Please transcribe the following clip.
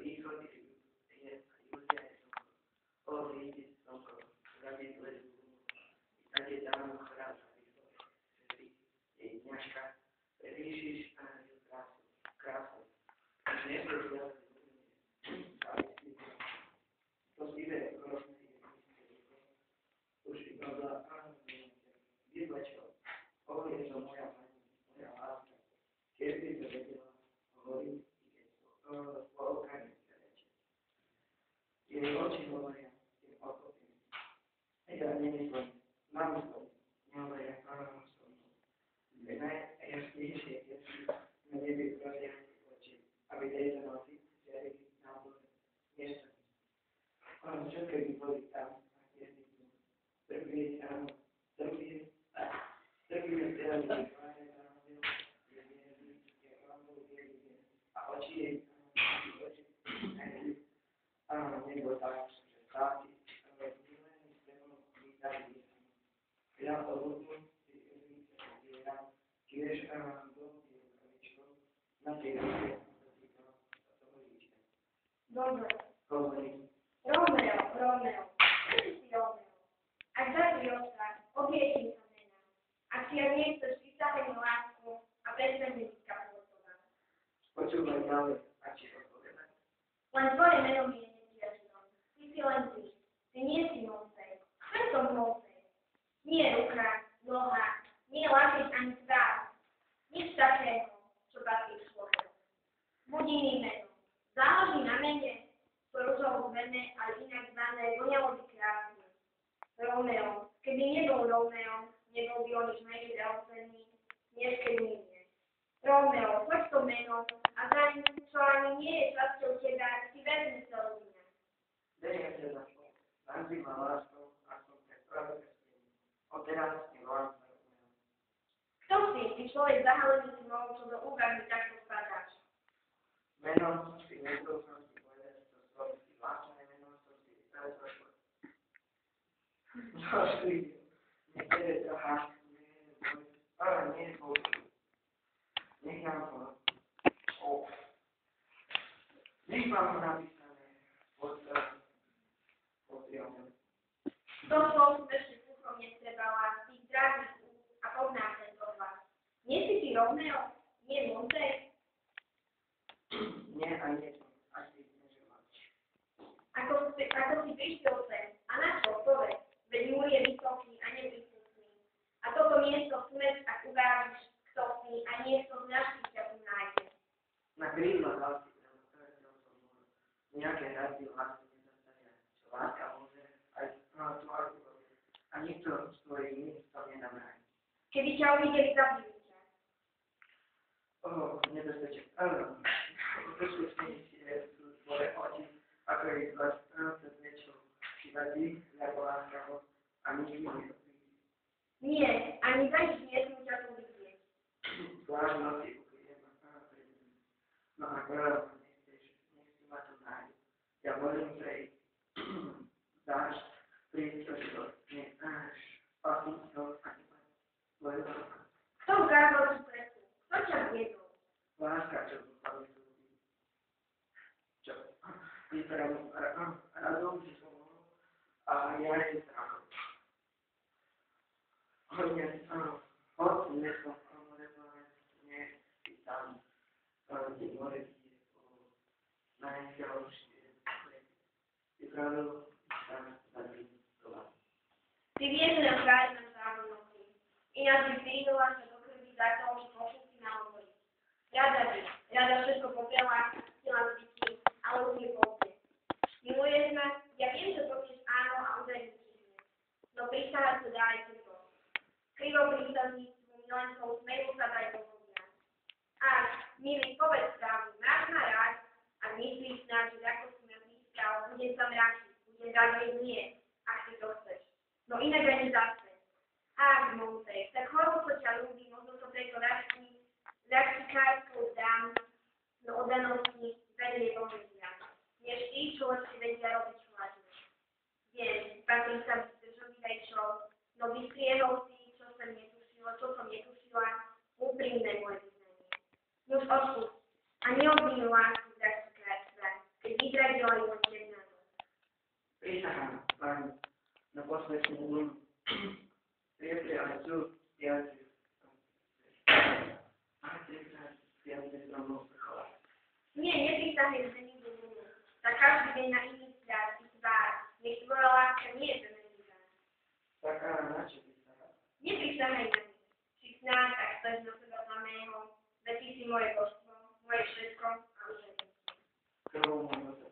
východ je ilúzia je slnko. Vidíte slnko, zabije lezu, tak je tam chrát na východ, je dňažka, Ježiš a je krásne. Až neprožil, to si vie, už iba za vyzlečil. Hovorí, že moja láska, keď by to vedela, hovorí, keď spolokanie sa reče. Jej oči hovoria, je pochopím. Ja nemyslím, namyslím, nehovoria, som. Najjasnejšie je, na nebi prozriate oči, aby tejto noci zjavili nám miesto. Všetko by boli tam, kde si tu. Trpie tam, trpie teraz tváre na rozdiel, je mierzy, je hlavou vierie. A oči jej, nebo tak, že státi, ale milený sebou vítali výsam. Ja to ľudím, si uzvíte, zbieram, tiež Boh je rukavičkou, na tej ruke dotýkam sa toho líčka. Dobre. Hovorí. Romeo, ty si Romeo. Ak zabí osa, obieči sa mena. Ak si ja nechceš vystavenú lásku a prestaň byť kapotova. Počúvaj ďalej, a či odpovedať. Len tvoje meno mi je nepriateľom. Ty si len ty nie si Mojsej. Čo som Mojsej? Nie ruka, noha, nie lakeť ani správ. Nič takého, čo patrí človeku. Buď iným menom. Záleží na mene, rúžovo zvené, ale inak zvané voňalo by krásne. Romeo. Keby nebol Romeo, nebol by on nič menej drahocenný, než keď nie je. Romeo, poď to meno a zaň, čo ani nie je časťou teba, si vezmi celú mňa. Beriem ťa za svoj. Nazvi ma láskou a som ťa práve krstím. Odteraz ti volám sa Romeo. Kto si, ty človek zahalený tmou, čo do úvahy takto spadáš? Meno si nebudúcnosti povedať, čo svoj si vlastné meno, čo si vystavil za svoj. Niekedy trocha, nie je tvoj. Nechám to. Nech mám ho napísané pod triomom. To slov smršne puchom netrebala, tých drahých úst a poznám tento hlas. Nie si ty Romeo? Nie Mojsej? Nie a nie som, až si neželám. Ako si prišiel sem? A na čo? Povedz. Veď múr je vysoký a neprístupný. A toto miesto smrť, ak ukážeš, kto si, a miesto značky ťa tu nájde. Na krídla lásky premostaveľ som môj. Nejaké rady lásky nezastavia, čo láska môže aj tvár urobiť. A nikto z tvojich míst to nenamráni. Keby ťa uvideli, zabijú ťa. Nebezpečie. Uskutoční si sú tvoje oči, ako ich pred niečo přivadí, ako láskavo, a nikdy nevidí. Nie, ani za nič nesmú ťa tu vidieť. Zvlášť noci ukryjem pred ním. No a kráľovna nech si ma tu nájde. Ja volím prej, dáš prísť do život, nech náš pasíčov a nemať svoju ruku. Kto ukázal tú cestu? Kto ťa viedol? Láska, čo zúfali ľudí. Čo? Vypravu radom, že som mohol, a ja je strachom. Hodne, hoď nesom komunizované, nech si tam ti more vidie najťažšie. Vypravil tam zadvítovať. Ty vieš, že nám kráľ na závodnosti. Ináč by pridala sa do krvi za to, že pošli si na obory. Rada všetko popiela, chcela zbytí, ale už je pozdie. Miluješ ma? Ja viem, že povieš áno a udajú ti hneď. No pristáhať sa dá aj tento. Krivo prístavníctvu milencov smejú sa daj do vodia. Ach, milý, povedz pravdu, máš ma rád, ak myslíš snáď, že ako si ma získal, budem sa mračiť, budem radšej nie, ak si to chceš. No inak ani zase. Ach, Mojsej, tak horúco ťa ľúbi, možno to preto ľahčíkárskou dám, no oddanosti vedie povedia. Než tí, čo si vedia robiť šladne. Viem, patrí sa držový rečov, no vystriehol si, čo som netušila, úprimné moje vyznanie. Nuž odpust a neobvinuj lásku ľahčíkárstva, keď nezradila iba jedna. Prisahám vám na poslednú lunu. Priateľa sú viacej. A trikrát viacej so mnou vrcholať. Nie, neprisahujem, že nikdy nie. Tak každý deň na iný vzťah i tvár. Nech tvoja láska nie je premenlivá. Taká na čo prisahám? Neprisahaj na nič. Či snáď, ak chceš do seba samého, veď ty si moje božstvo, moje všetko a už je. Krvou môjho